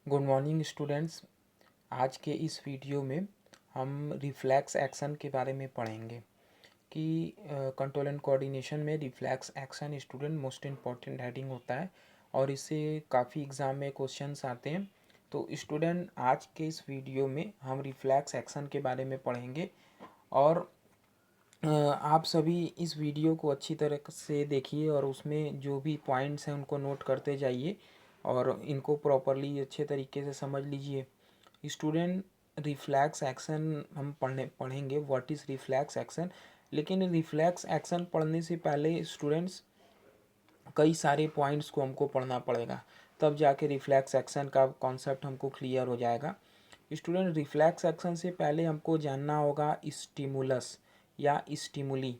Good morning students. आज के इस वीडियो में हम रिफ्लेक्स एक्शन के बारे में पढ़ेंगे कि कंट्रोल एंड कोऑर्डिनेशन में reflex action student most important heading होता है और इससे काफ़ी एग्ज़ाम में क्वेश्चंस आते हैं। तो स्टूडेंट आज के इस वीडियो में हम रिफ्लेक्स एक्शन के बारे में पढ़ेंगे और आप सभी इस वीडियो को अच्छी तरह से देखिए और उसमें जो भी पॉइंट्स हैं उनको नोट करते जाइए और इनको प्रॉपरली अच्छे तरीके से समझ लीजिए। स्टूडेंट, रिफ्लेक्स एक्शन हम पढ़ेंगे व्हाट इज़ रिफ्लेक्स एक्शन। लेकिन रिफ्लेक्स एक्शन पढ़ने से पहले स्टूडेंट्स कई सारे पॉइंट्स को हमको पढ़ना पड़ेगा, तब जाके रिफ्लेक्स एक्शन का कॉन्सेप्ट हमको क्लियर हो जाएगा। स्टूडेंट, रिफ्लेक्स एक्शन से पहले हमको जानना होगा स्टिमुलस या स्टिमुली।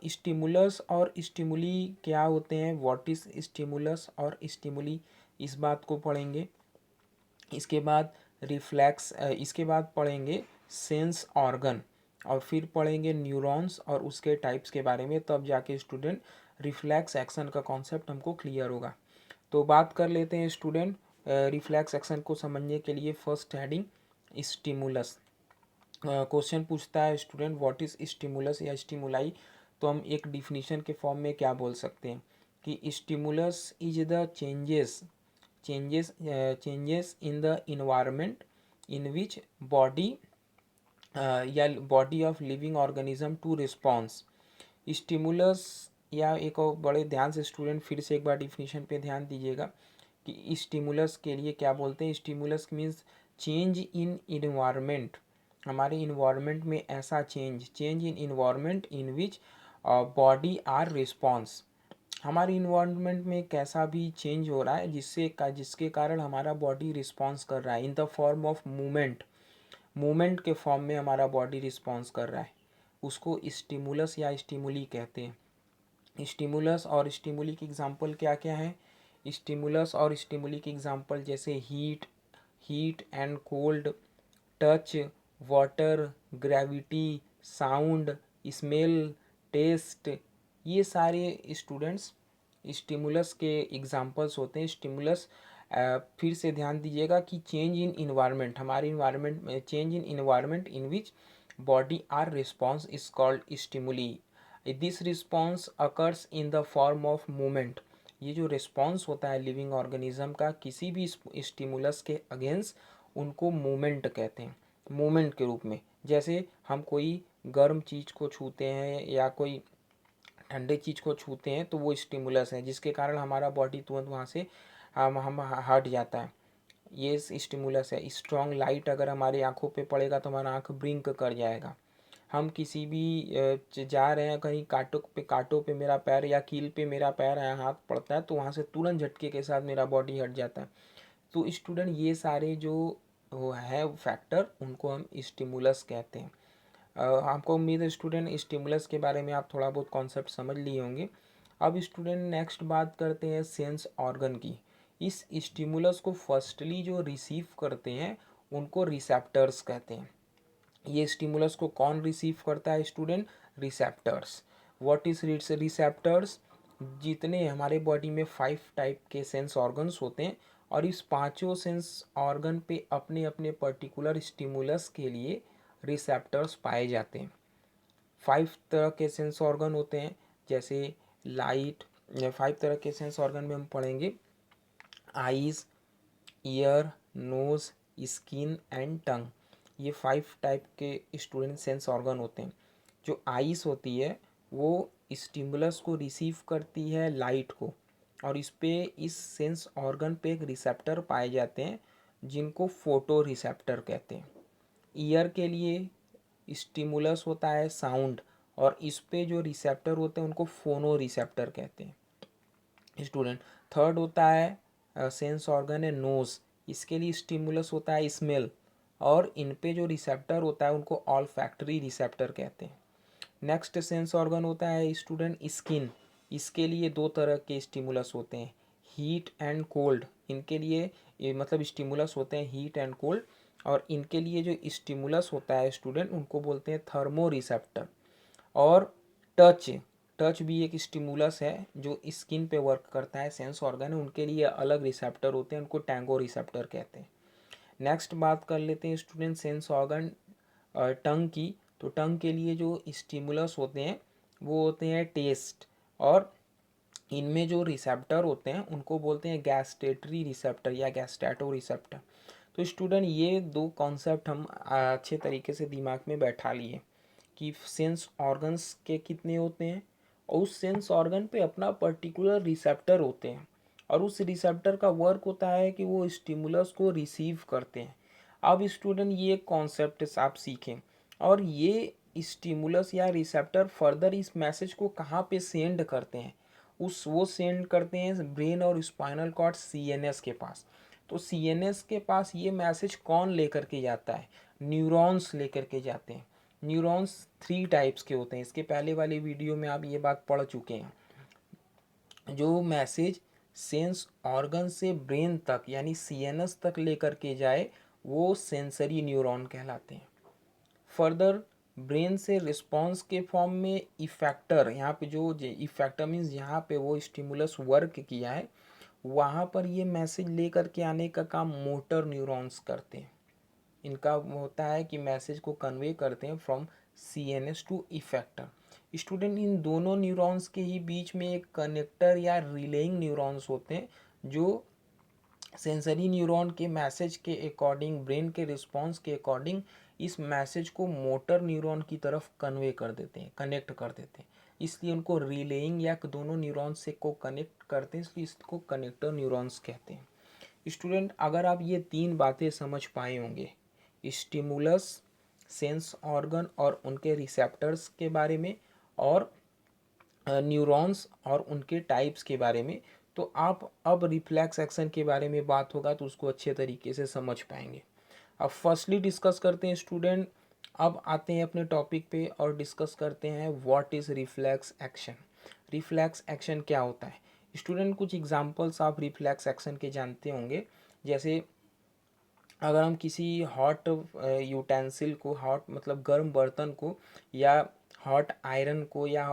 स्टिमुलस और स्टिमुली क्या होते हैं, व्हाट इज़ स्टिमुलस और स्टिमुली, इस बात को पढ़ेंगे। इसके बाद इसके बाद पढ़ेंगे सेंस ऑर्गन और फिर पढ़ेंगे न्यूरॉन्स और उसके टाइप्स के बारे में, तब जाके स्टूडेंट रिफ्लेक्स एक्शन का कॉन्सेप्ट हमको क्लियर होगा। तो बात कर लेते हैं स्टूडेंट रिफ्लेक्स एक्शन को समझने के लिए। First heading stimulus. क्वेश्चन पूछता है स्टूडेंट व्हाट इज स्टिमुलस या स्टिमुलाई, तो हम एक डिफिनीशन के फॉर्म में क्या बोल सकते हैं कि stimulus is the changes in the environment in which body या body of living organism to response. Stimulus या एक और बड़े ध्यान से स्टूडेंट फिर से एक बार डिफिनीशन पे ध्यान दीजिएगा कि स्टिमुलस के लिए क्या बोलते हैं। Stimulus means change in environment, हमारे इन्वायरमेंट में ऐसा change in environment in which body are response, हमारे इन्वायरमेंट में कैसा भी चेंज हो रहा है जिसके कारण हमारा बॉडी रिस्पॉन्स कर रहा है इन द फॉर्म ऑफ मूवमेंट के फॉर्म में हमारा बॉडी रिस्पॉन्स कर रहा है, उसको स्टिमुलस या स्टिमुली कहते हैं। स्टिमुलस और स्टिमुली की एग्जांपल क्या क्या है। स्टिमुलस और स्टिमुली की एग्जांपल जैसे heat and cold, touch, water, gravity, sound, smell, taste, ये सारे स्टूडेंट्स स्टिमुलस के एग्जांपल्स होते हैं। स्टिमुलस फिर से ध्यान दीजिएगा कि चेंज इन इन्वायरमेंट, हमारे इन्वायरमेंट में change in environment in which body are response is called stimuli. This response occurs in the form of movement, ये जो रिस्पॉन्स होता है लिविंग ऑर्गेनिज्म का किसी भी स्टिमुलस के अगेंस्ट, उनको मूवमेंट कहते हैं, मूवमेंट के रूप में। जैसे हम कोई गर्म चीज़ को छूते हैं या कोई ठंडे चीज़ को छूते हैं तो वो स्टिमुलस है, जिसके कारण हमारा बॉडी तुरंत वहाँ से हम हट जाता है, ये स्टिमुलस है। स्ट्रॉन्ग लाइट अगर हमारी आंखों पे पड़ेगा तो हमारा आंख ब्लिंक कर जाएगा। हम किसी भी जा रहे हैं कहीं, कांटों पे मेरा पैर या कील पे मेरा पैर या हाथ पड़ता है तो वहाँ से तुरंत झटके के साथ मेरा बॉडी हट जाता है। तो स्टूडेंट, ये सारे जो वो है फैक्टर, उनको हम स्टिमुलस कहते हैं। आपको उम्मीद है स्टूडेंट स्टिमुलस के बारे में आप थोड़ा बहुत कॉन्सेप्ट समझ लिए होंगे। अब स्टूडेंट नेक्स्ट बात करते हैं सेंस ऑर्गन की। इस स्टिमुलस को फर्स्टली जो रिसीव करते हैं उनको रिसेप्टर्स कहते हैं। ये स्टिमुलस को कौन रिसीव करता है student, receptors. What is receptors, जितने हमारे बॉडी में 5 टाइप के सेंस ऑर्गन्स होते हैं और इस पांचों सेंस ऑर्गन पे अपने अपने पर्टिकुलर स्टिमुलस के लिए रिसेप्टर्स पाए जाते हैं। 5 तरह के सेंस ऑर्गन होते हैं, जैसे लाइट, 5 तरह के सेंस ऑर्गन में हम पढ़ेंगे eyes, ear, nose, skin and tongue. ये 5 टाइप के स्टूडेंट सेंस ऑर्गन होते हैं। जो आईज होती है वो स्टिमुलस को रिसीव करती है लाइट को, और इस सेंस ऑर्गन पे एक रिसेप्टर पाए जाते हैं जिनको फोटो रिसेप्टर कहते हैं। ईयर के लिए स्टिमुलस होता है साउंड, और इस पे जो रिसेप्टर होते हैं उनको फोनो रिसेप्टर कहते हैं स्टूडेंट। थर्ड होता है सेंस ऑर्गन है नोज, इसके लिए स्टिमुलस होता है स्मेल, और इन पे जो रिसेप्टर होता है उनको ऑल फैक्ट्री रिसेप्टर कहते हैं। नेक्स्ट सेंस ऑर्गन होता है स्टूडेंट स्किन, इसके लिए 2 तरह के स्टिमुलस होते हैं, हीट एंड कोल्ड। इनके लिए मतलब स्टिमुलस होते हैं हीट एंड कोल्ड, और इनके लिए जो स्टिमुलस होता है स्टूडेंट उनको बोलते हैं थर्मो रिसेप्टर। और टच, टच भी एक स्टिमुलस है जो स्किन पे वर्क करता है, सेंस ऑर्गन है, उनके लिए अलग रिसेप्टर होते हैं, उनको टैंगो रिसेप्टर कहते हैं। नेक्स्ट बात कर लेते हैं स्टूडेंट सेंस ऑर्गन टंग की। तो टंग के लिए जो स्टिमुलस होते हैं वो होते हैं टेस्ट, और इनमें जो रिसेप्टर होते हैं उनको बोलते हैं गैस्टेटरी रिसेप्टर या गैस्टेटो रिसेप्टर। तो स्टूडेंट ये दो कॉन्सेप्ट हम अच्छे तरीके से दिमाग में बैठा लिए कि सेंस ऑर्गन्स के कितने होते हैं, और उस सेंस ऑर्गन पे अपना पर्टिकुलर रिसेप्टर होते हैं, और उस रिसेप्टर का वर्क होता है कि वो स्टिमुलस को रिसीव करते हैं। अब स्टूडेंट ये कॉन्सेप्ट आप सीखें, और ये स्टिमुलस या रिसेप्टर फर्दर इस मैसेज को कहाँ पे सेंड करते हैं, वो सेंड करते हैं ब्रेन और स्पाइनल कॉर्ड सीएनएस के पास। तो सीएनएस के पास ये मैसेज कौन लेकर के जाता है, न्यूरॉन्स लेकर के जाते हैं। न्यूरॉन्स 3 टाइप्स के होते हैं, इसके पहले वाले वीडियो में आप ये बात पढ़ चुके हैं। जो मैसेज सेंस ऑर्गन से ब्रेन तक यानी सीएनएस तक लेकर के जाए वो सेंसरी न्यूरॉन कहलाते हैं। फर्दर ब्रेन से रिस्पॉन्स के फॉर्म में इफेक्टर, यहाँ पे जो इफेक्टर मीन्स यहाँ पे वो स्टिमुलस वर्क किया है, वहाँ पर ये मैसेज लेकर के आने का काम मोटर न्यूरॉन्स करते हैं। इनका होता है कि मैसेज को कन्वे करते हैं from CNS to effector. Student इन दोनों न्यूरॉन्स के ही बीच में एक कनेक्टर या रिलेइंग न्यूरॉन्स होते हैं जो सेंसरी न्यूरॉन के मैसेज के अकॉर्डिंग, ब्रेन के रिस्पॉन्स के अकॉर्डिंग इस मैसेज को मोटर न्यूरॉन की तरफ कन्वे कर देते हैं, कनेक्ट कर देते हैं। इसलिए उनको रिलेइंग या दोनों न्यूरॉन्स से को कनेक्ट करते हैं, इसलिए इसको कनेक्टर न्यूरॉन्स कहते हैं। स्टूडेंट अगर आप ये 3 बातें समझ पाए होंगे, स्टिमुलस, सेंस ऑर्गन और उनके रिसेप्टर्स के बारे में, और न्यूरॉन्स और उनके टाइप्स के बारे में, तो आप अब रिफ्लेक्स एक्शन के बारे में बात होगा तो उसको अच्छे तरीके से समझ पाएंगे। अब फर्स्टली डिस्कस करते हैं स्टूडेंट, अब आते हैं अपने टॉपिक पे और डिस्कस करते हैं what is reflex action. Reflex action क्या होता है स्टूडेंट? कुछ एग्जांपल्स आप रिफ्लेक्स एक्शन के जानते होंगे, जैसे अगर हम किसी हॉट यूटेंसिल को, हॉट मतलब गर्म बर्तन को, या हॉट आयरन को, या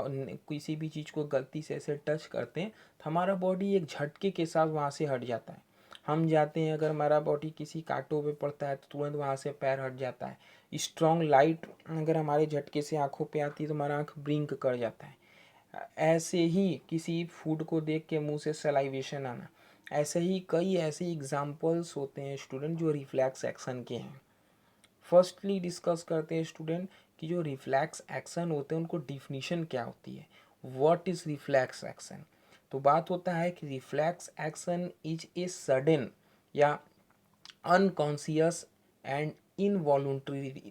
किसी भी चीज़ को गलती से ऐसे टच करते हैं तो हमारा बॉडी एक झटके के साथ वहाँ से हट जाता है। हम जाते हैं, अगर हमारा बॉडी किसी कांटों पे पड़ता है तो तुरंत वहाँ से पैर हट जाता है। स्ट्रॉन्ग लाइट अगर हमारे झटके से आंखों पे आती है तो हमारा आंख ब्लिंक कर जाता है। ऐसे ही किसी फूड को देख के मुंह से सलाइवेशन आना, ऐसे ही कई ऐसे एग्जाम्पल्स होते हैं स्टूडेंट जो रिफ्लेक्स एक्शन के हैं। फर्स्टली डिस्कस करते हैं स्टूडेंट कि जो रिफ्लेक्स एक्शन होते हैं उनको डिफिनीशन क्या होती है, व्हाट इज रिफ्लेक्स एक्शन। तो बात होता है कि reflex action is a sudden या unconscious and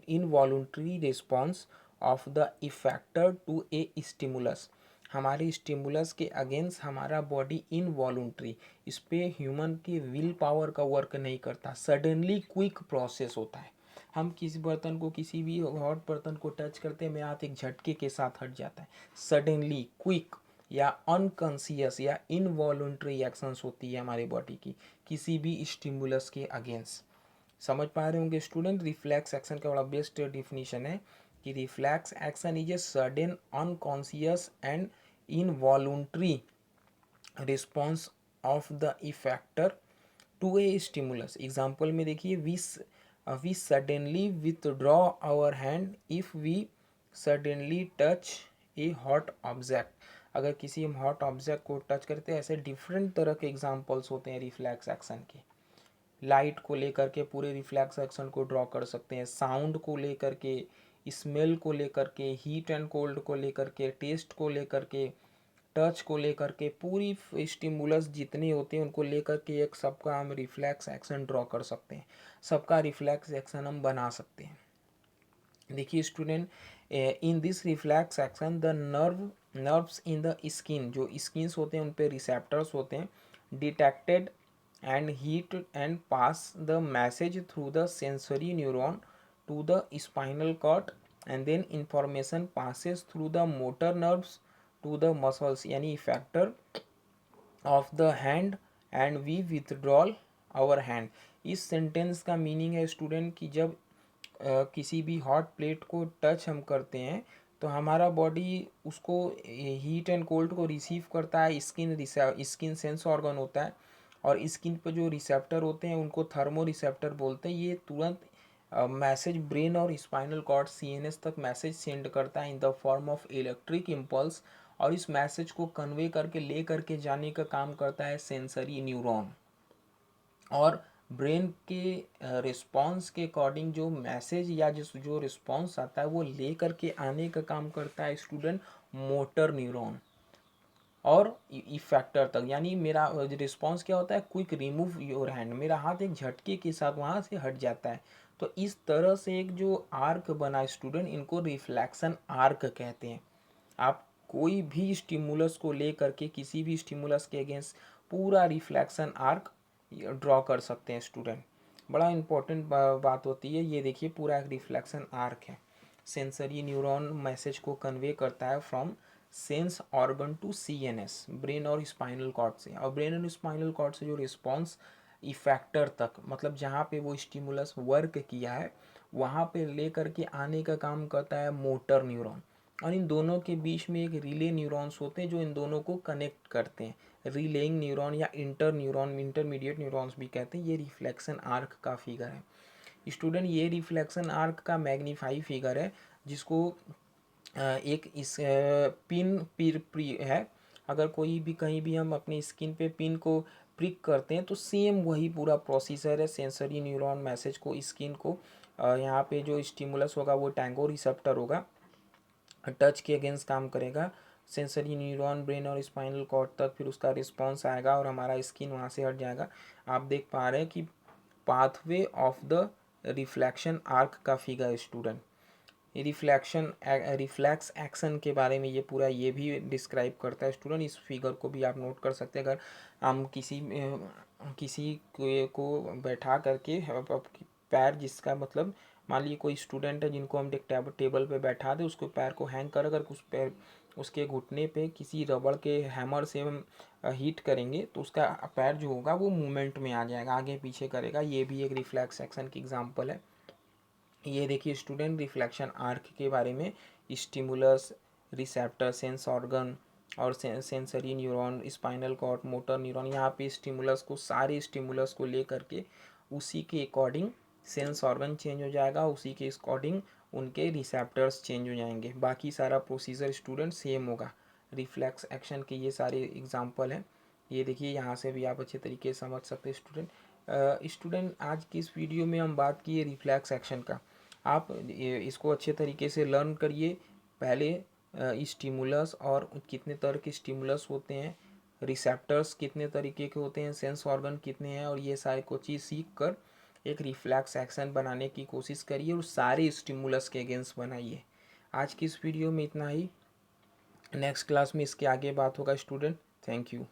involuntary response of the effector to a stimulus. हमारे स्टिमुलस के अगेंस्ट हमारा बॉडी इनवॉलुंटरी, इस पे ह्यूमन की विल पावर का वर्क नहीं करता, सडनली क्विक प्रोसेस होता है। हम किसी बर्तन को, किसी भी हॉट बर्तन को टच करते हैं, मेरा हाथ एक झटके के साथ हट जाता है। सडनली क्विक या अनकॉन्शियस या इनवॉलुंटरी एक्शंस होती है हमारी बॉडी की किसी भी स्टिमुलस के अगेंस्ट। समझ पा रहे होंगे स्टूडेंट, रिफ्लेक्स एक्शन का बड़ा बेस्ट डिफिनीशन है कि reflex action is a sudden unconscious and involuntary response of the effector to a stimulus. Example में देखिए, we suddenly withdraw our hand if we suddenly touch a hot object. अगर किसी हम hot object को touch करते हैं, ऐसे different तरह के एग्जाम्पल्स होते हैं रिफ्लेक्स एक्शन के। लाइट को लेकर के पूरे रिफ्लेक्स एक्शन को ड्रॉ कर सकते हैं, साउंड को लेकर के, स्मेल को लेकर के, हीट एंड कोल्ड को लेकर के, टेस्ट को लेकर के, टच को लेकर के, पूरी स्टिमुलस जितने होते हैं उनको लेकर के एक सबका हम रिफ्लेक्स एक्शन ड्रॉ कर सकते हैं, सबका रिफ्लेक्स एक्शन हम बना सकते हैं। देखिए student, in this reflex action the nerves in the skin, जो स्किन्स होते हैं उन पे रिसेप्टर्स होते हैं, detected and heat and pass the message through the sensory neuron to the spinal cord, and then information passes through the motor nerves to the muscles यानी effector of the hand and we withdraw our hand। इस sentence का meaning है student कि जब किसी भी hot plate को touch हम करते हैं तो हमारा बॉडी उसको हीट एंड कोल्ड को रिसीव करता है। स्किन सेंस ऑर्गन होता है और स्किन पर जो रिसेप्टर होते हैं उनको थर्मो रिसेप्टर बोलते हैं। ये तुरंत मैसेज ब्रेन और स्पाइनल कॉर्ड सीएनएस तक मैसेज सेंड करता है इन the form of electric impulse, और इस मैसेज को कन्वे करके ले करके जाने का काम करता है सेंसरी न्यूरॉन। और ब्रेन के रिस्पॉन्स के अकॉर्डिंग जो मैसेज या जो रिस्पॉन्स आता है वो ले करके आने का काम करता है स्टूडेंट मोटर न्यूरॉन और इफेक्टर तक। यानी मेरा रिस्पॉन्स क्या होता है, क्विक रिमूव योर हैंड, मेरा हाथ एक झटके के साथ वहाँ से हट जाता है। तो इस तरह से एक जो आर्क बना स्टूडेंट, इनको रिफ्लेक्शन आर्क कहते हैं। आप कोई भी स्टिमुलस को ले करके किसी भी स्टिमुलस के अगेंस्ट पूरा रिफ्लेक्शन आर्क ड्रॉ कर सकते हैं स्टूडेंट। बड़ा इंपॉर्टेंट बात होती है। ये देखिए पूरा एक रिफ्लेक्शन आर्क है। सेंसरी न्यूरॉन मैसेज को कन्वे करता है from sense organ to CNS, brain और स्पाइनल कॉर्ड से, और ब्रेन और स्पाइनल कॉर्ड से जो रिस्पॉन्स इफेक्टर तक, मतलब जहाँ पे वो स्टिमुलस वर्क किया है वहाँ पे ले करके आने का काम करता है मोटर न्यूरॉन। और इन दोनों के बीच में एक रिले न्यूरॉन्स होते हैं जो इन दोनों को कनेक्ट करते हैं। रिलेइंग न्यूरॉन या इंटरमीडिएट न्यूरॉन्स भी कहते हैं। ये रिफ्लेक्शन आर्क का फिगर है स्टूडेंट। ये रिफ्लेक्शन आर्क का मैग्नीफाई फिगर है, जिसको एक इस पिन प्री है। अगर कोई भी कहीं भी हम अपनी स्किन पे पिन को प्रिक करते हैं तो सेम वही पूरा प्रोसीजर है। सेंसरी न्यूरॉन मैसेज को स्किन को यहाँ पे जो स्टिमुलस होगा वो टैंगो रिसेप्टर होगा, टच के अगेंस्ट काम करेगा। सेंसरी न्यूरॉन ब्रेन और स्पाइनल कॉर्ड तक फिर उसका रिस्पॉन्स आएगा और हमारा स्किन वहाँ से हट जाएगा। आप देख पा रहे हैं कि pathway of the reflection arc का फिगर स्टूडेंट। रिफ्लेक्स एक्शन के बारे में ये पूरा ये भी डिस्क्राइब करता है स्टूडेंट। इस फिगर को भी आप नोट कर सकते हैं। अगर हम किसी को बैठा करके पैर, जिसका मतलब मान लीजिए कोई स्टूडेंट है जिनको हम एक टेबल पे बैठा दे, उसको पैर को हैंग कर अगर उस पैर उसके घुटने पे किसी रबड़ के हैमर से हम हीट करेंगे तो उसका पैर जो होगा वो मूवमेंट में आ जाएगा, आगे पीछे करेगा। ये भी एक रिफ्लेक्स एक्शन की एग्जांपल है। ये देखिए स्टूडेंट रिफ्लेक्शन आर्क के बारे में, स्टिमुलस, रिसेप्टर, सेंस ऑर्गन और sensory neuron, spinal cord, motor neuron. यहाँ पे स्टिमुलस को, सारे स्टिमुलस को ले करके उसी के अकॉर्डिंग सेंस ऑर्गन चेंज हो जाएगा, उसी के अकॉर्डिंग उनके रिसेप्टर्स चेंज हो जाएंगे। बाकी सारा प्रोसीजर स्टूडेंट सेम होगा। रिफ्लेक्स एक्शन के ये सारे एग्जाम्पल हैं। ये देखिए यहाँ से भी आप अच्छे तरीके से समझ सकते हैं स्टूडेंट। स्टूडेंट आज की इस वीडियो में हम बात किए रिफ्लेक्स एक्शन का। आप इसको अच्छे तरीके से लर्न करिए। पहले स्टिमुलस और कितने तरह के स्टिमुलस होते हैं, रिसेप्टर्स कितने तरीके के होते हैं, सेंस ऑर्गन कितने हैं, और ये सारे को चीज़ सीख कर एक रिफ्लेक्स एक्शन बनाने की कोशिश करिए और सारे स्टिमुलस के अगेंस्ट बनाइए। आज की इस वीडियो में इतना ही। नेक्स्ट क्लास में इसके आगे बात होगा स्टूडेंट। Thank you.